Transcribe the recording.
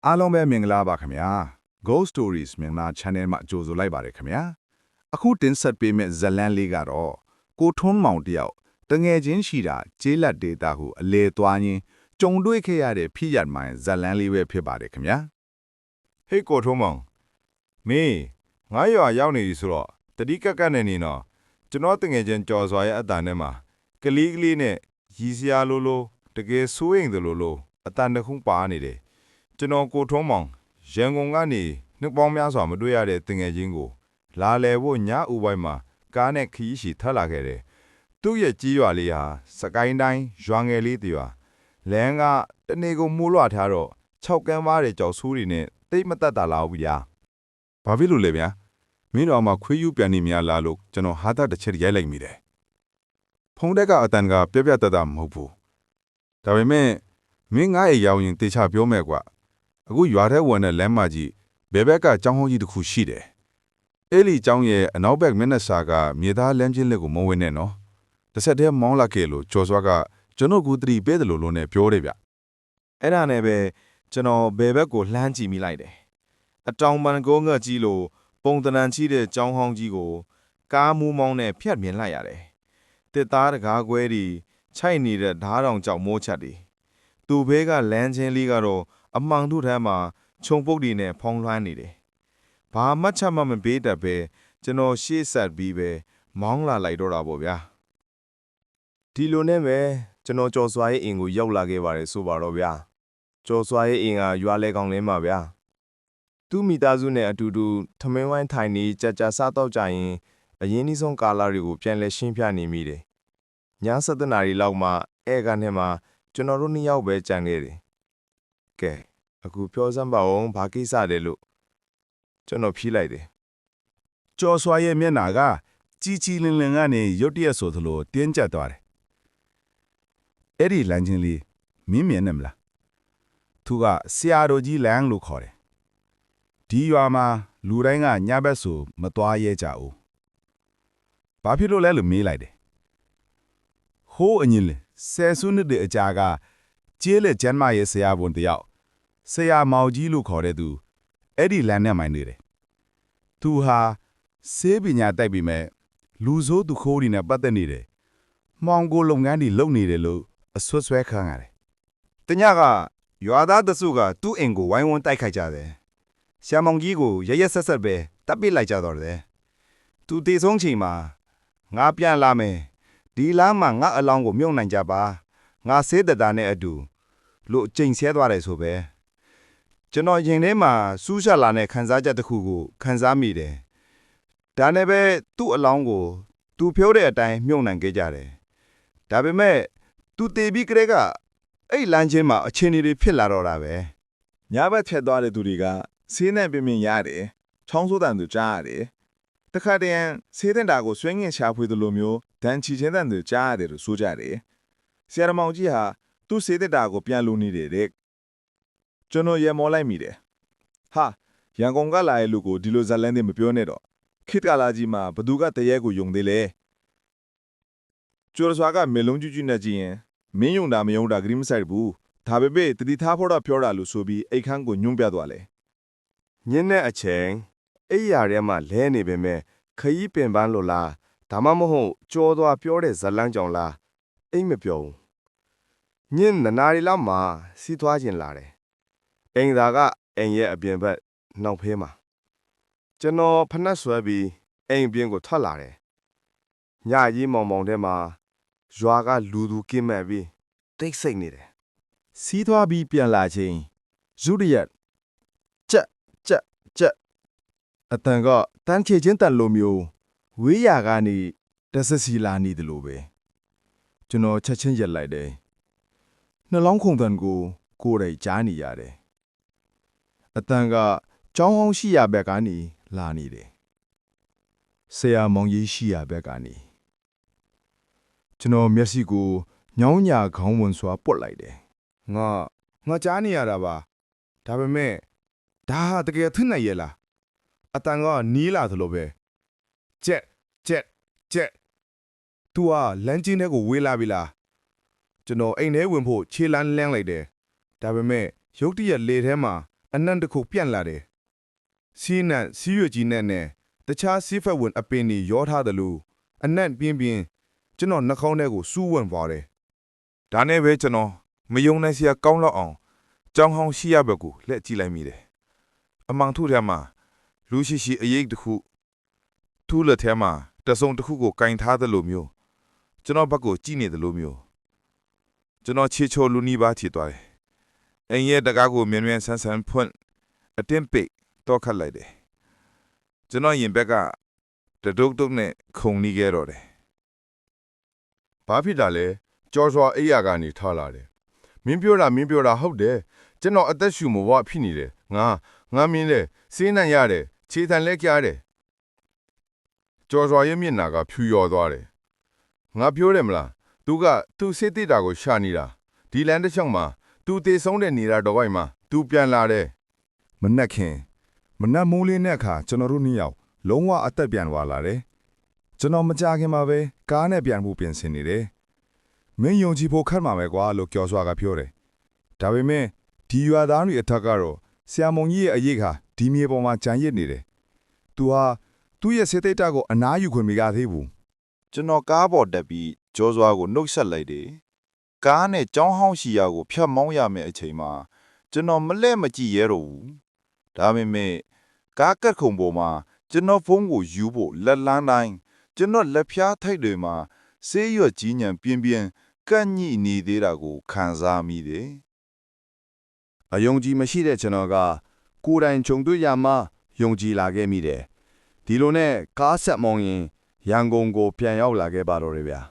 အားလုံးပဲမင်္ဂလာပါခင်ဗျာ Ghost Stories မြန်မာ channel မှာကြိုဆိုလိုက်ပါတယ်ခင်ဗျာအခုတင်ဆက်ပေးမယ့်ဇတ်လမ်းလေးကတော့ကိုထွန်းမောင်တယောက်တငယ်ချင်းရှိတာကျေးလက်ဒေတာကိုအလေသွားရင်းကြုံတွေ့ခဲ့ရတဲ့ဖြစ်ရမှန်ဇတ်လမ်းလေးပဲဖြစ်ပါတယ်ခင်ဗျာဟေးကိုထွန်းမောင်မင်းငါရွာရောက်နေပြီဆိုတော့တတိကကနဲ့နေတော့ကျွန်တော်တငယ်ချင်းကြော်စွာရဲ့အတန်ထဲမှာကလေးကလေးနဲ့ရီစရာလိုလိုတကယ်စိုးရင်တယ်လို့အတန်တစ်ခုပါနေတယ်ကျွန်တော်ကိုထွန်းမောင်ရန်ကုန်ကနေနှစ်ပေါင်းများစွာမတွေ့ရတဲ့တငယ်ချင်းကိုလာလဲဖို့ညဥပိုင်းမှာကားနဲ့ခရီးရှည်ထပ်လာခဲ့တယ်။သူ့ရဲ့ကြီးရွာလေးဟာစကိုင်းတိုင်းရွာငယ်လေးတရွာလမ်းကတနေကုန်မိုးလွှထားတော့6ကန်းပါးတဲ့ကြောက်ဆိုးတွေနဲ့တိတ်မတက်တာလောက်ဗျာ။ဘာဖြစ်လို့လဲဗျာ။မင်းတော်မှာခွေးယူပြန်နေများလားလို့ကျွန်တော်ဟာတာတစ်ချက်ရိုက်လိုက်မိတယ်။ဖုံးတက်ကအတန်ကပြပြတတ်တာမဟုတ်ဘူး။ဒါပေမဲ့မင်းငါ့အိမ်ရောက်ရင်တေချာပြောမယ်ကွာ။အခုရွာထဲဝင်တဲ့လမ်းမကြီးဘယ်ဘက်ကကျောင်းဟောင်းကြီးတစ်ခုရှိတယ်။အဲ့ဒီကျောင်းရဲ့အနောက်ဘက်မျက်နှာစာကမြေသားလမ်းချင်းလက်ကိုမဝင်နဲ့နော်။တစ်ဆက်တည်းမောင်းလာခဲ့လို့ကျော်စွာကကျွန်တော်ကူတတိပေးတယ်လို့နဲ့ပြောတယ်ဗျ။အဲ့ဒါနဲ့ပဲကျွန်တော်ဘယ်ဘက်ကိုလှမ်းကြည့်မိလိုက်တယ်။အတောင်ပန်ကုန်းငှက်ကြီးလိုပုံတနန်ချီတဲ့ကျောင်းဟောင်းကြီးကိုကားမူးမောင်းနဲ့ဖြတ်မြင်လိုက်ရတယ်။တစ်သားတကားခွဲတွေခြိုက်နေတဲ့ဓားတောင်ကြောက်မိုးချက်တွေသူ့ဘေးကလမ်းချင်းလေးကတော့အမှောင်ထုထဲမှာခြုံပုတ်တွေနဲ့ဖုံးလွှမ်းနေတယ်။ဘာမှချက်မှမပေးတတ်ပဲကျွန်တော်ရှေ့ဆက်ပြီးပဲမောင်းလာလိုက်တော့တာပေါ့ဗျာ။ဒီလိုနဲ့ပဲကျွန်တော်ကြော်စွာရဲ့အိမ်ကိုရောက်လာခဲ့ပါတယ်ဆိုပါတော့ဗျာ။ကြော်စွာရဲ့အိမ်ကရွာလဲကောင်လင်းပါဗျာ။သူ့မိသားစုနဲ့အတူတူထမင်းဝိုင်းထိုင်နေကြစားတော့ကြရင်အရင်နှီးဆုံးကာလာတွေကိုပြန်လဲရှင်းပြနေမိတယ်။ည7 နာရီလောက်မှဧကန်ထဲမှာကျွန်တော်တို့2ယောက်ပဲကြံခဲ့တယ်။ကဲအခုပြောစမ်းပါအောင်ဘာကိစ္စလဲလို့ကျွန်တော်ဖြေးလိုက်တယ်ကျော်စွာရဲ့မျက်နှာကကြီးကြီးလင်းလင်းကနေရုတ်တရက်ဆိုသလိုတင်းကျပ်သွားတယ်အဲ့ဒီလမ်းချင်းလေးမင်းမြင်နေမလားသူကဆရာတော်ကြီးလမ်းလို့ခေါ်တယ်ဒီရွာမှာလူတိုင်းကညဘက်ဆိုမသွားရဲကြဘူးဘာဖြစ်လို့လဲလို့မေးလိုက်တယ်ဟိုးအငင်းလေဆယ်စုနှစ်တဲ့အကြာကကျေးလက်ကျမ်းမရဲ့ဆရာဝန်တယောက်ဆရာမောင်ကြီးလို့ခေါ်တဲ့သူအဲ့ဒီလမ်းနဲ့မှိုင်းနေတယ်သူဟာဆေးပညာတိုက်ပြီးမဲ့လူဆိုးသူခိုးတွေနဲ့ပတ်သက်နေတယ်မှောင်ကိုလုပ်ငန်းတွေလုပ်နေတယ်လို့အဆွဆွဲခံရတယ်တညကရွာသားတစုကသူ့အိမ်ကိုဝိုင်းဝန်းတိုက်ခိုက်ကြတယ်ဆရာမောင်ကြီးကိုရရက်ဆက်ဆက်ပဲတပ်ပစ်လိုက်ကြတော့တယ်သူတေဆုံးချိန်မှာငါပြန်လာမယ်ဒီလမ်းမှာငါအလောင်းကိုမြုပ်နိုင်ကြပါငါဆေးတတာနဲ့အတူလို့အကျိန်ဆဲသွားတယ်ဆိုပဲကျွန်တော်ရင်ထဲမှာစူးရှလာတဲ့ခန်းစားချက်တစ်ခုကိုခန်းစားမိတယ်ဒါနဲ့ပဲသူ့အလောင်းကိုသူဖြိုးတဲ့အတိုင်းမြုပ်နှံခဲ့ကြတယ်ဒါပေမဲ့သူတေပြီးကလေးကအဲ့လမ်းချင်းမှာအချင်းတွေဖြစ်လာတော့တာပဲညဘက်ဖြတ်သွားတဲ့သူတွေကဆေးနဲ့ပြင်းပြင်းရတယ်ချောင်းဆိုးတန်သူကြားရတယ်တခါတည်းဆေးတင်တာကိုဆွဲငင်ရှာဖွေသလိုမျိုးဒဏ်ချီချင်းတန်သူကြားရတယ်လို့ဆိုကြတယ်ဆရာမောင်ကြီးဟာသူ့ဆေးတင်တာကိုပြန်လို့နေတယ်တဲ့ကျွန်တော်ရေမောလိုက်မိတယ်ဟာရန်ကုန်ကလာတဲ့လူကိုဒီလိုဇက်လန်းတွေမပြောနဲ့တော့ခေတ်ကာလာကြီးမှာဘသူကတရဲကိုယုံသေးလဲကျော်စွာကမေလုံးကျွတ်နဲ့ကြည့်ရင်မင်းယုံတာမယုံတာဂရိမဆိုင်ဘူးဒါပေမဲ့တတိထားဖို့တော့ပြောတာလို့ဆိုပြီးအိတ်ခန်းကိုညွှန်းပြသွားလေညင်းတဲ့အချိန်အိယာထဲမှာလဲနေပေမဲ့ခရီးပင်ပန်းလို့လားဒါမှမဟုတ်ကြောသွားပြောတဲ့ဇလန်းကြောင်လားအိမ်မပြောဘူးညင်းနနာရီလောက်မှာစီးသွားခြင်းလာတယ်အိမ်သားကအိမ်ရဲ့အပြင်ဘက်နှောက်ဖေးမှာကျွန်တော်ဖနှက်ဆွဲပြီးအိမ်ပြင်ကိုထွက်လာတယ်ညကြီးမောင်မောင်ထဲမှာရွာကလူသူကင်းမဲ့ပြီးတိတ်ဆိတ်နေတယ်စီးသွားပြီးပြန်လာချိန်ဇုရိယတ်ကြက်အတန်ကတန်းချေချင်းတန်လိုမျိုးဝေးရာကနေတဆစီလာနေတယ်လို့ပဲကျွန်တော်ချက်ချင်းရက်လိုက်တယ်နှလုံးခုန်တန်ကိုကိုယ်တိုင်ကြားနေရတယ်အတန်ကကြောင်းဟောင်းရှိရဘက်ကနေလာနေတယ်ဆရာမောင်ကြီးရှိရဘက်ကနေကျွန်တော်မျက်စိကိုညောင်းညာခေါင်းဝင်စွာပွတ်လိုက်တယ်ငါကြားနေရတာပါဒါပေမဲ့ဒါဟာတကယ်ထင်နိုင်ရဲ့လားအတန်ကနီးလာသလိုပဲကြက်သူကလမ်းချင်းထဲကိုဝေးလာပြီလားကျွန်တော်အိမ်ထဲဝင်ဖို့ခြေလမ်းလန်းလိုက်တယ်ဒါပေမဲ့ရုတ်တရက်လေထဲမှာအ အနံ့တစ်ခုပြန့်လာတယ်စီးနံစီးရွက်ကြီးနဲ့တခြားစီးဖက်ဝင်အပင်တွေရောထားတယ်လို့အနံ့ပြင်းကျွန်တော်နှာခေါင်းထဲကိုစူးဝင်သွားတယ်ဒါနဲ့ပဲကျွန်တော်မယုံနိုင်စရာကောင်းလောက်အောင်ကြောင်ဟောင်းရှိရဘက်ကိုလက်ကြည့်လိုက်မိတယ်အမောင်ထုထဲမှာလူရှိအရေးတစ်ခုထူးလက်ထဲမှာတစုံတစ်ခုကိုကင်ထားတယ်လို့မျိုးကျွန်တော်ဘက်ကိုကြည့်နေတယ်လို့မျိုးကျွန်တော်ချေချိုလူနီးပါးချီသွားတယ်အင်းရဲ့တကားကိုမြန်ဆန်းဖွင့်အတင်းပိတ်တော့ခတ်လိုက်တယ်ကျွန်တော်ရင်ဘက်ကတဒုတ်နဲ့ခုန်နေခဲ့တော့တယ် ဘာဖြစ်တာလဲကြော်စွာအိယာကနေထားလာတယ်မင်းပြောတာဟုတ်တယ်ကျွန်တော်အသက်ရှူမဝဖြစ်နေတယ်ငါမင်းလဲစေးနှံ့ရတယ်ခြေတံလဲကြားတယ်ကြော်စွာရဲ့မျက်နှာကဖြူလျော်သွားတယ်ငါပြောတယ်မလားသူစေးတိတာကိုရှာနေတာဒီလန်တစ်ချောင်းမှာသူတေဆုံးတဲ့နေတာတော့ဘိုက်မှာသူပြန်လာတယ် မနက်မိုးလေးနဲ့အခါကျွန်တော်တို့နှစ်ယောက်လုံးဝအသက်ပြန်သွားလာတယ်ကျွန်တော်မကြခင်မှာပဲကားနဲ့ပြန်ဖို့ပြင်ဆင်နေတယ်မင်းယုံကြည်ဖို့ခက်မှာပဲကွာလို့ကျော်စွာကပြောတယ်ဒါပေမဲ့ဒီရွာသားတွေအထက်ကတော့ဆရာမုံကြီးရဲ့အရေးခါဒီမြေပေါ်မှာကြံရစ်နေတယ်သူဟာသူ့ရဲ့စေတိတ်တာကိုအနားယူခွင့်မရသေးဘူး ကျွန်တော်ကားပေါ်တက်ပြီးကြောစွာကိုနှုတ်ဆက်လိုက်တယ်ကားနဲ့ကြောင်းဟောင်းရှိရာကိုဖြတ်မောင်းရမယ့်အချိန်မှာကျွန်တော်မလဲ့မကြည့်ရတော့ဘူးဒါပေမဲ့ကားကတ်ခုံပေါ်မှာကျွန်တော်ဖုန်းကိုယူဖို့လက်လန်းတိုင်းကျွန်တော်လက်ဖြားထိတ်တွေမှာဆေးရွက်ကြီးညံပြင်းကန့်ညိနေသေးတာကိုခံစားမိတယ် အယုံကြည်မရှိတဲ့ကျွန်တော်ကကိုယ်တိုင်ခြုံတွေ့ရမှယုံကြည်လာခဲ့မိတယ်ဒီလိုနဲ့ကားဆက်မောင်းရင်ရန်ကုန်ကိုပြန်ရောက်လာခဲ့ပါတော့တယ်ဗျာ